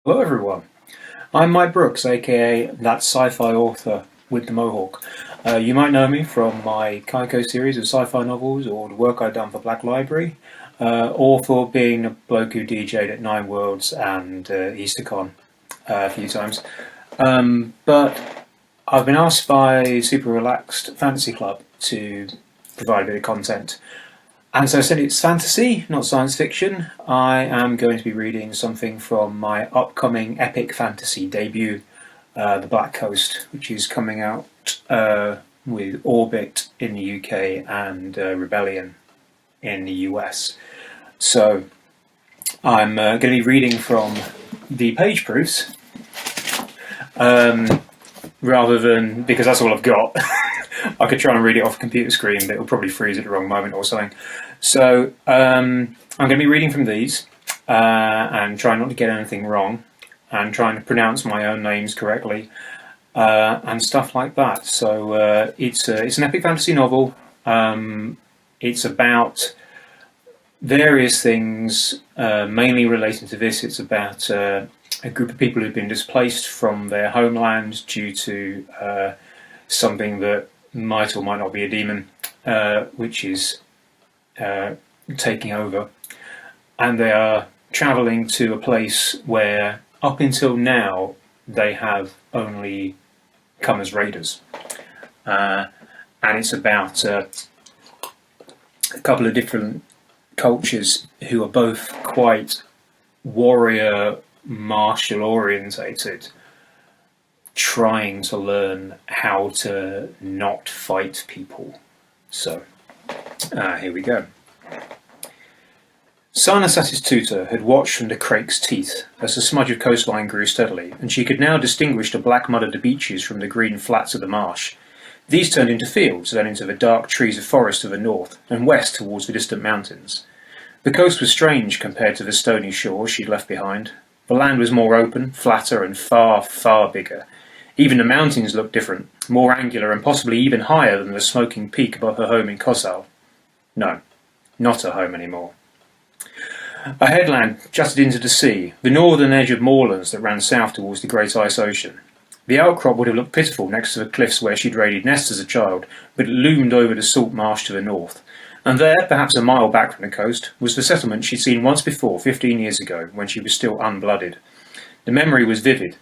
Hello everyone, I'm Mike Brooks, aka that sci-fi author with the mohawk. You might know me from my Kaiko series of sci-fi novels, or the work I've done for Black Library, or for being a bloke who DJ'd at Nine Worlds and EasterCon a few times. But I've been asked by Super Relaxed Fantasy Club to provide a bit of content. And so since it's fantasy, not science fiction, I am going to be reading something from my upcoming epic fantasy debut, The Black Coast, which is coming out with Orbit in the UK and Rebellion in the US. So I'm going to be reading from the page proofs, rather than, because that's all I've got. I could try and read it off a computer screen, but it'll probably freeze at the wrong moment or something. So I'm going to be reading from these and trying not to get anything wrong, and trying to pronounce my own names correctly and stuff like that. So it's an epic fantasy novel. It's about various things, mainly relating to this. It's about a group of people who've been displaced from their homeland due to something that might or might not be a demon, which is taking over, and they are travelling to a place where up until now they have only come as raiders, and it's about a couple of different cultures who are both quite warrior martial orientated, trying to learn how to not fight people. So here we go. Sarnasatis tutor had watched from the crake's teeth as the smudge of coastline grew steadily, and she could now distinguish the black mud of the beaches from the green flats of the marsh. These turned into fields, then into the dark trees of forest to the north, and west towards the distant mountains. The coast was strange compared to the stony shores she'd left behind. The land was more open, flatter, and far, far bigger. Even the mountains looked different, more angular and possibly even higher than the smoking peak above her home in Kossal. No, not her home anymore. A headland jutted into the sea, the northern edge of moorlands that ran south towards the great ice ocean. The outcrop would have looked pitiful next to the cliffs where she'd raided nests as a child, but it loomed over the salt marsh to the north. And there, perhaps a mile back from the coast, was the settlement she'd seen once before, 15 years ago, when she was still unblooded. The memory was vivid,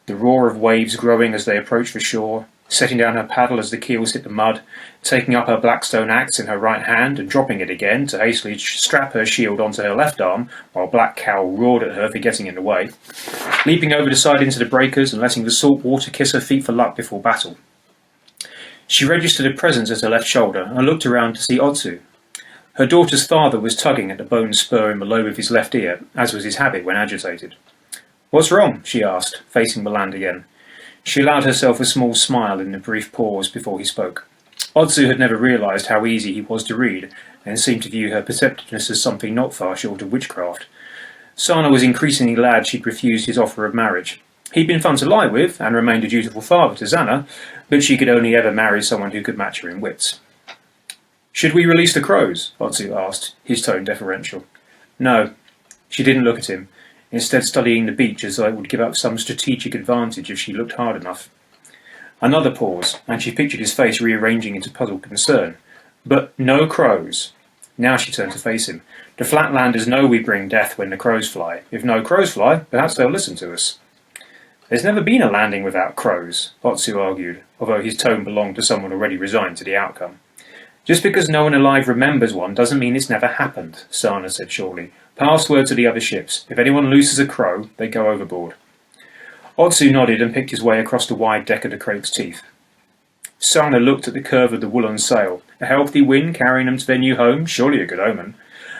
the roar of waves growing as they approached the shore, setting down her paddle as the keels hit the mud, taking up her blackstone axe in her right hand and dropping it again to hastily strap her shield onto her left arm while Black Cow roared at her for getting in the way, leaping over the side into the breakers and letting the salt water kiss her feet for luck before battle. She registered a presence at her left shoulder and looked around to see Otsu. Her daughter's father was tugging at the bone spur in the lobe of his left ear, as was his habit when agitated. "What's wrong?" she asked, facing the land again. She allowed herself a small smile in the brief pause before he spoke. Otsu had never realised how easy he was to read, and seemed to view her perceptiveness as something not far short of witchcraft. Sana was increasingly glad she'd refused his offer of marriage. He'd been fun to lie with, and remained a dutiful father to Xana, but she could only ever marry someone who could match her in wits. "Should we release the crows?" Otsu asked, his tone deferential. No. She didn't look at him, instead studying the beach as though it would give up some strategic advantage if she looked hard enough. Another pause, and she pictured his face rearranging into puzzled concern. But no crows. Now she turned to face him. The Flatlanders know we bring death when the crows fly. If no crows fly, perhaps they'll listen to us. There's never been a landing without crows, Otsu argued, although his tone belonged to someone already resigned to the outcome. Just because no one alive remembers one doesn't mean it's never happened, Sana said shortly. Pass word to the other ships. If anyone looses a crow, they go overboard. Otsu nodded and picked his way across the wide deck of the crake's teeth. Sana looked at the curve of the woolen sail, a healthy wind carrying them to their new home, surely a good omen,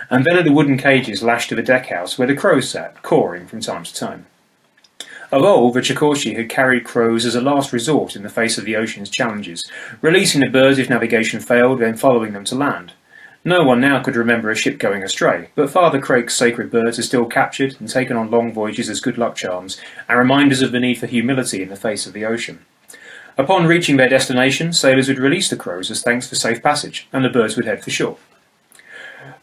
and then at the wooden cages lashed to the deckhouse where the crows sat, cawing from time to time. Of old, the Chikoshi had carried crows as a last resort in the face of the ocean's challenges, releasing the birds if navigation failed, then following them to land. No one now could remember a ship going astray, but Father Craig's sacred birds are still captured and taken on long voyages as good luck charms, and reminders of the need for humility in the face of the ocean. Upon reaching their destination, sailors would release the crows as thanks for safe passage, and the birds would head for shore.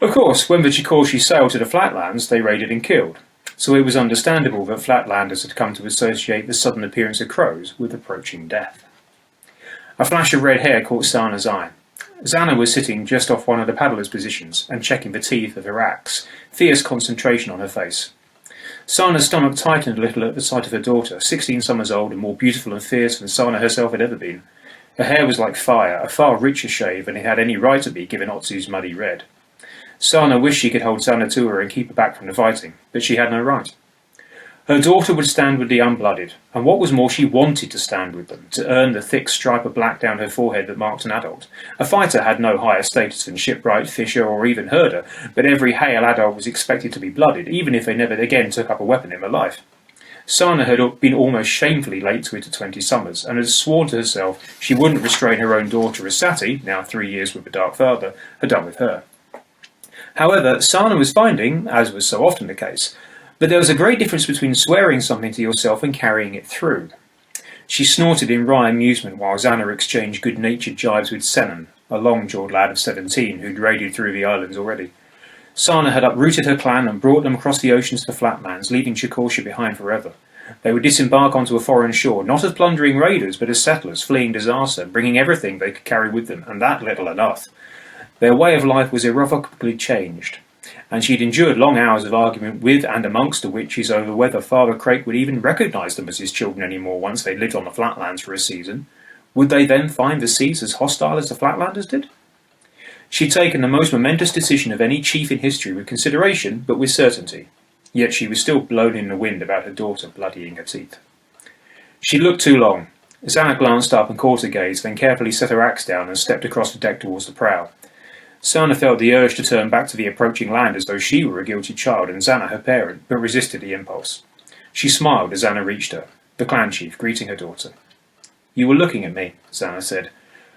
Of course, when the Chikoshi sailed to the flatlands, they raided and killed. so it was understandable that Flatlanders had come to associate the sudden appearance of crows with approaching death. A flash of red hair caught Sana's eye. Zana was sitting just off one of the paddler's positions and checking the teeth of her axe, fierce concentration on her face. Sana's stomach tightened a little at the sight of her daughter, 16 summers old and more beautiful and fierce than Sana herself had ever been. Her hair was like fire, a far richer shade than it had any right to be given Otsu's muddy red. Sana wished she could hold Zana to her and keep her back from the fighting, but she had no right. Her daughter would stand with the unblooded, and what was more, she wanted to stand with them, to earn the thick stripe of black down her forehead that marked an adult. A fighter had no higher status than shipwright, fisher, or even herder, but every hale adult was expected to be blooded, even if they never again took up a weapon in their life. Sana had been almost shamefully late to it at 20 summers, and had sworn to herself she wouldn't restrain her own daughter as Sati, now 3 years with the Dark Father, had done with her. However, Sana was finding, as was so often the case, that there was a great difference between swearing something to yourself and carrying it through. She snorted in wry amusement while Zana exchanged good-natured jibes with Senan, a long-jawed lad of 17 who'd raided through the islands already. Sana had uprooted her clan and brought them across the oceans to the flatlands, leaving Chikorsha behind forever. They would disembark onto a foreign shore, not as plundering raiders, but as settlers fleeing disaster, bringing everything they could carry with them, and that little enough. Their way of life was irrevocably changed, and she'd endured long hours of argument with and amongst the witches over whether Father Craik would even recognise them as his children anymore once they'd lived on the flatlands for a season. Would they then find the seas as hostile as the flatlanders did? She'd taken the most momentous decision of any chief in history with consideration, but with certainty. Yet she was still blown in the wind about her daughter bloodying her teeth. She looked too long. Zana glanced up and caught her gaze, then carefully set her axe down and stepped across the deck towards the prow. Sana felt the urge to turn back to the approaching land as though she were a guilty child and Zana her parent, but resisted the impulse. She smiled as Zana reached her, the clan chief greeting her daughter. "You were looking at me," Zana said.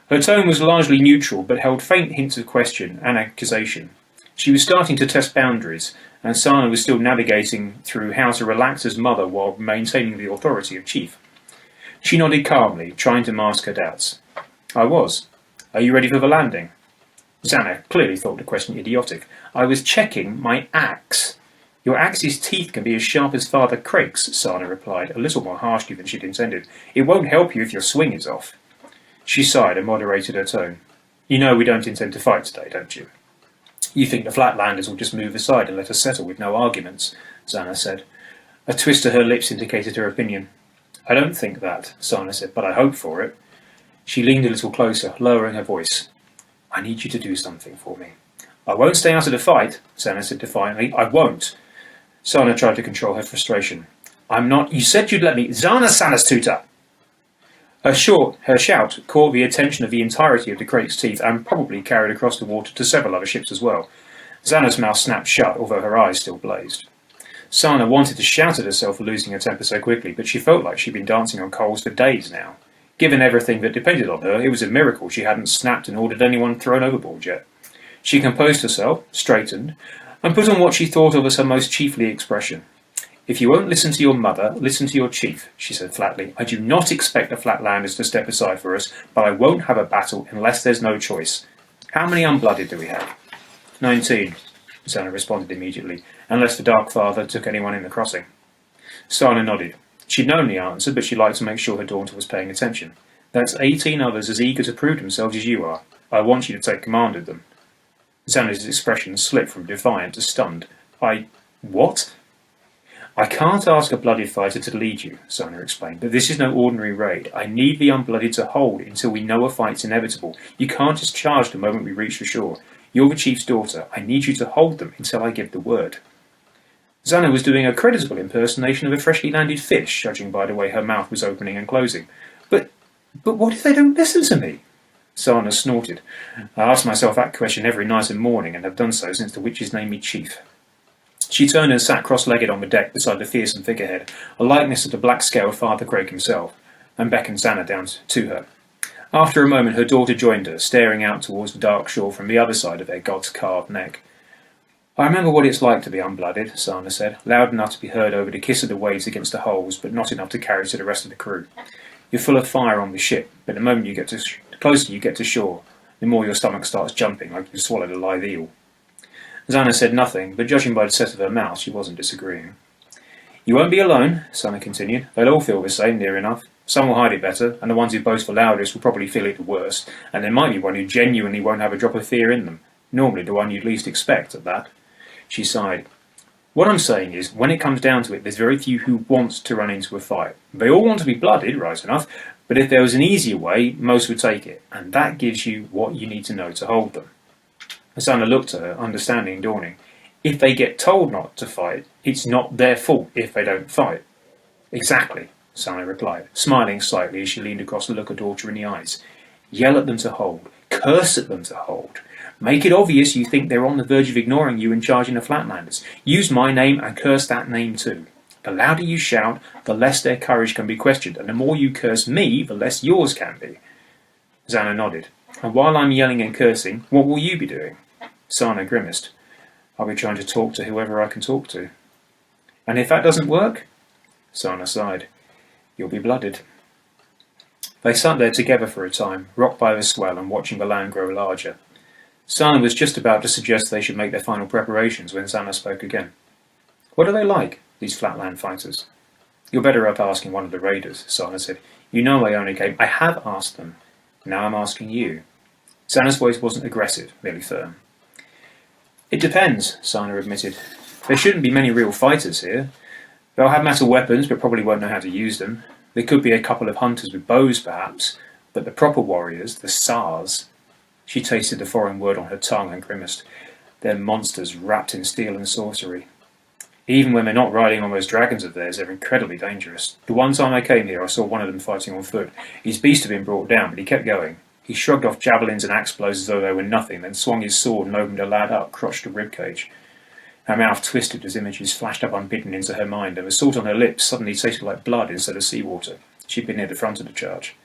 Her tone was largely neutral, but held faint hints of question and accusation. She was starting to test boundaries, and Sana was still navigating through how to relax as mother while maintaining the authority of chief. She nodded calmly, trying to mask her doubts. "I was. Are you ready for the landing?" Zana clearly thought the question idiotic. "I was checking my axe." "Your axe's teeth can be as sharp as Father Craik's," Sana replied, a little more harshly than she'd intended. "It won't help you if your swing is off." She sighed and moderated her tone. "You know we don't intend to fight today, don't you?" "You think the Flatlanders will just move aside and let us settle with no arguments," Zana said. A twist to her lips indicated her opinion. "I don't think that," Sana said, "but I hope for it." She leaned a little closer, lowering her voice. "I need you to do something for me." "I won't stay out of the fight," Sana said defiantly. "I won't." Sana tried to control her frustration. "I'm not— You said you'd let me— Zana Sana's tutor!" Her shout caught the attention of the entirety of the Craik's teeth and probably carried across the water to several other ships as well. Zana's mouth snapped shut, although her eyes still blazed. Sana wanted to shout at herself for losing her temper so quickly, but she felt like she'd been dancing on coals for days now. Given everything that depended on her, it was a miracle she hadn't snapped and ordered anyone thrown overboard yet. She composed herself, straightened, and put on what she thought of as her most chiefly expression. "If you won't listen to your mother, listen to your chief," she said flatly. "I do not expect the Flatlanders to step aside for us, but I won't have a battle unless there's no choice. How many unblooded do we have?" 19, Sana responded immediately, "unless the Dark Father took anyone in the crossing." Sana nodded. She'd known the answer, but she liked to make sure her daughter was paying attention. "That's 18 others as eager to prove themselves as you are. I want you to take command of them." Zana's expression slipped from defiant to stunned. What?" "I can't ask a blooded fighter to lead you," Sana explained, "but this is no ordinary raid. I need the unblooded to hold until we know a fight's inevitable. You can't just charge the moment we reach the shore. You're the chief's daughter. I need you to hold them until I give the word." Zana was doing a creditable impersonation of a freshly landed fish, judging by the way her mouth was opening and closing. But what if they don't listen to me?" Sana snorted. "I ask myself that question every night and morning, and have done so since the witches named me chief." She turned and sat cross-legged on the deck beside the fearsome figurehead, a likeness of the black-scaled Father Craik himself, and beckoned Zana down to her. After a moment her daughter joined her, staring out towards the dark shore from the other side of their god's carved neck. "I remember what it's like to be unblooded," Sana said, loud enough to be heard over the kiss of the waves against the hulls, but not enough to carry to the rest of the crew. "You're full of fire on the ship, but the moment the closer you get to shore, the more your stomach starts jumping like you've swallowed a live eel." Zana said nothing, but judging by the set of her mouth, she wasn't disagreeing. You won't be alone, Sana continued. They'll all feel the same, near enough. Some will hide it better, and the ones who boast the loudest will probably feel it the worst, and there might be one who genuinely won't have a drop of fear in them. Normally the one you'd least expect, at that. She sighed. What I'm saying is, when it comes down to it, there's very few who want to run into a fight. They all want to be blooded, right enough, but if there was an easier way, most would take it, and that gives you what you need to know to hold them. Sana looked at her, understanding dawning. If they get told not to fight, it's not their fault if they don't fight. Exactly, Sana replied, smiling slightly as she leaned across to look her daughter in the eyes. Yell at them to hold. Curse at them to hold. Make it obvious you think they're on the verge of ignoring you and charging the Flatlanders. Use my name and curse that name too. The louder you shout, the less their courage can be questioned, and the more you curse me, the less yours can be. Sana nodded. And while I'm yelling and cursing, what will you be doing? Sana grimaced. I'll be trying to talk to whoever I can talk to. And if that doesn't work? Sana sighed. You'll be blooded. They sat there together for a time, rocked by the swell and watching the land grow larger. Sana was just about to suggest they should make their final preparations when Sana spoke again. What are they like, these flatland fighters? You're better up asking one of the raiders, Sana said. You know I have asked them. Now I'm asking you. Sana's voice wasn't aggressive, merely firm. It depends, Sana admitted. There shouldn't be many real fighters here. They'll have metal weapons, but probably won't know how to use them. There could be a couple of hunters with bows, perhaps, but the proper warriors, the SARs... She tasted the foreign word on her tongue and grimaced. They're monsters wrapped in steel and sorcery. Even when they're not riding on those dragons of theirs, they're incredibly dangerous. The one time I came here, I saw one of them fighting on foot. His beast had been brought down, but he kept going. He shrugged off javelins and axe blows as though they were nothing, then swung his sword and opened a lad up, crotch to ribcage. Her mouth twisted as images flashed up unbidden into her mind, and the salt on her lips suddenly tasted like blood instead of seawater. She'd been near the front of the charge.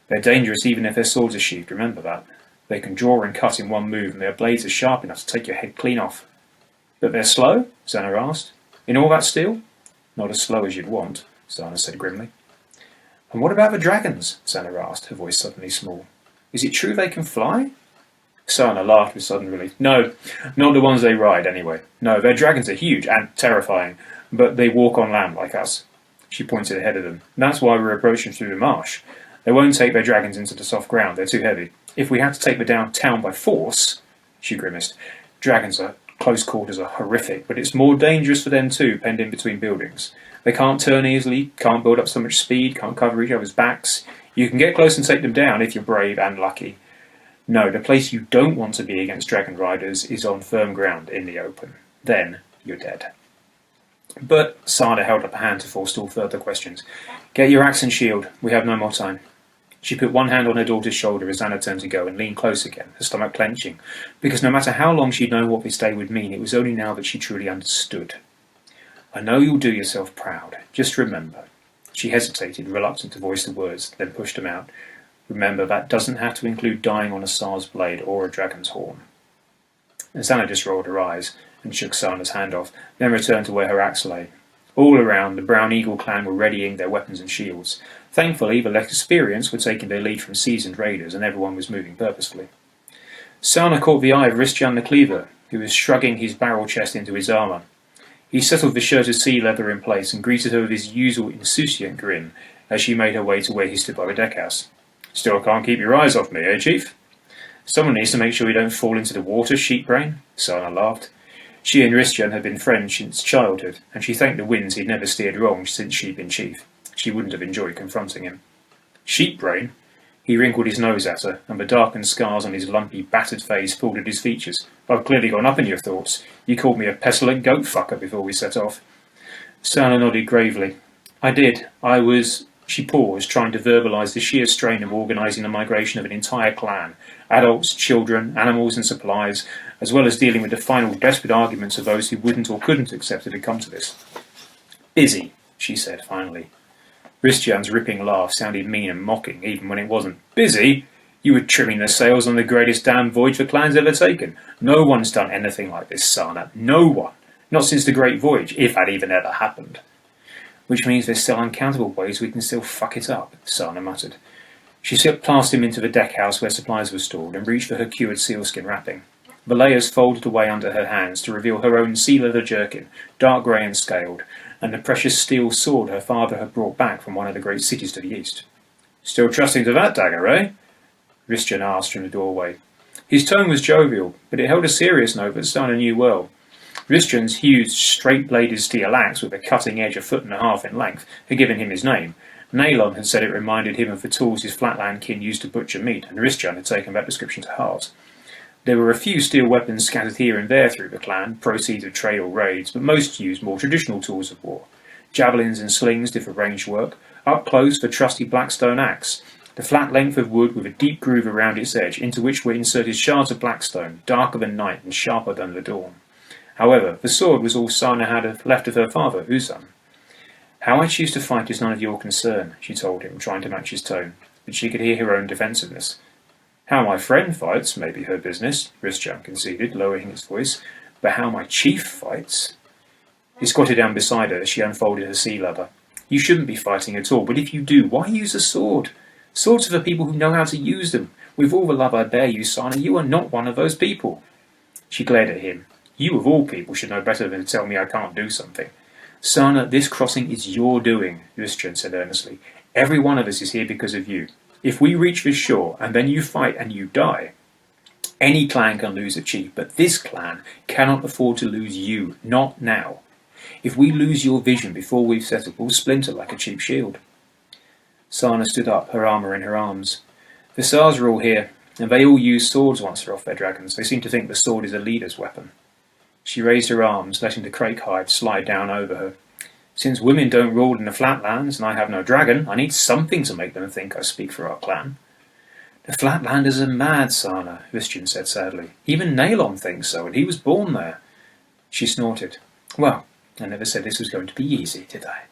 They're dangerous even if their swords are sheathed, remember that. They can draw and cut in one move, and their blades are sharp enough to take your head clean off. But they're slow? Sana asked. In all that steel? Not as slow as you'd want, Sana said grimly. And what about the dragons? Sana asked, her voice suddenly small. Is it true they can fly? Sana laughed with sudden relief. No, not the ones they ride, anyway. No, their dragons are huge and terrifying, but they walk on land like us. She pointed ahead of them. That's why we're approaching through the marsh. They won't take their dragons into the soft ground, they're too heavy. If we had to take them downtown by force, she grimaced. Dragons at close quarters are horrific, but it's more dangerous for them too, penned in between buildings. They can't turn easily, can't build up so much speed, can't cover each other's backs. You can get close and take them down if you're brave and lucky. No, the place you don't want to be against dragon riders is on firm ground in the open. Then you're dead. But Sana held up a hand to forestall further questions. Get your axe and shield. We have no more time. She put one hand on her daughter's shoulder as Anna turned to go and leaned close again, her stomach clenching, because no matter how long she'd known what this day would mean, it was only now that she truly understood. I know you'll do yourself proud. Just remember. She hesitated, reluctant to voice the words, then pushed them out. Remember, that doesn't have to include dying on a SAR's blade or a dragon's horn. And Sana just rolled her eyes and shook Sana's hand off, then returned to where her axe lay. All around, the Brown Eagle clan were readying their weapons and shields. Thankfully, the less experienced were taking their lead from seasoned raiders, and everyone was moving purposefully. Sana caught the eye of Ristian the Cleaver, who was shrugging his barrel chest into his armour. He settled the shirt of sea leather in place and greeted her with his usual insouciant grin as she made her way to where he stood by the deckhouse. Still can't keep your eyes off me, eh, Chief? Someone needs to make sure you don't fall into the water, sheepbrain. Sana laughed. She and Ristian had been friends since childhood, and she thanked the winds he'd never steered wrong since she'd been chief. She wouldn't have enjoyed confronting him. Sheepbrain? He wrinkled his nose at her, and the darkened scars on his lumpy, battered face pulled at his features. I've clearly gone up in your thoughts. You called me a pestilent goat fucker before we set off. Sana nodded gravely. I did. I was... She paused, trying to verbalise the sheer strain of organising the migration of an entire clan. Adults, children, animals and supplies, as well as dealing with the final desperate arguments of those who wouldn't or couldn't accept it had come to this. Busy, she said finally. Ristian's ripping laugh sounded mean and mocking, even when it wasn't. Busy? You were trimming the sails on the greatest damn voyage the clan's ever taken. No one's done anything like this, Sana. No one. Not since the Great Voyage, if that even ever happened. Which means there's still uncountable ways we can still fuck it up, Sana muttered. She slipped past him into the deckhouse where supplies were stored and reached for her cured sealskin wrapping. The layers folded away under her hands to reveal her own sea leather jerkin, dark grey and scaled, and the precious steel sword her father had brought back from one of the great cities to the east. "Still trusting to that dagger, eh?" Christian asked from the doorway. His tone was jovial, but it held a serious note that Sana knew well. Christian's huge, straight-bladed steel axe with a cutting edge 1.5 feet in length had given him his name. Nalon had said it reminded him of the tools his flatland kin used to butcher meat, and Christian had taken that description to heart. There were a few steel weapons scattered here and there through the clan, proceeds of trade or raids, but most used more traditional tools of war. Javelins and slings did for ranged work, up close the trusty blackstone axe, the flat length of wood with a deep groove around its edge, into which were inserted shards of blackstone, darker than night and sharper than the dawn. However, the sword was all Sana had left of her father, Uzan. "How I choose to fight is none of your concern," she told him, trying to match his tone, but she could hear her own defensiveness. "How my friend fights may be her business," Christian conceded, lowering his voice, "but how my chief fights—" He squatted down beside her as she unfolded her sea leather. "You shouldn't be fighting at all, but if you do, why use a sword? Swords are for people who know how to use them. With all the love I bear you, Sana, you are not one of those people." She glared at him. "You of all people should know better than to tell me I can't do something." "Sana, this crossing is your doing," Christian said earnestly. "Every one of us is here because of you. If we reach this shore, and then you fight and you die, any clan can lose a chief, but this clan cannot afford to lose you, not now. If we lose your vision before we've settled, we'll splinter like a cheap shield." Sana stood up, her armour in her arms. "The Sars are all here, and they all use swords once they're off their dragons. They seem to think the sword is a leader's weapon." She raised her arms, letting the crake hide slide down over her. "Since women don't rule in the flatlands, and I have no dragon, I need something to make them think I speak for our clan." "The flatlanders are mad, Sana," Christian said sadly. "Even Nalon thinks so, and he was born there." She snorted. "Well, I never said this was going to be easy, did I?"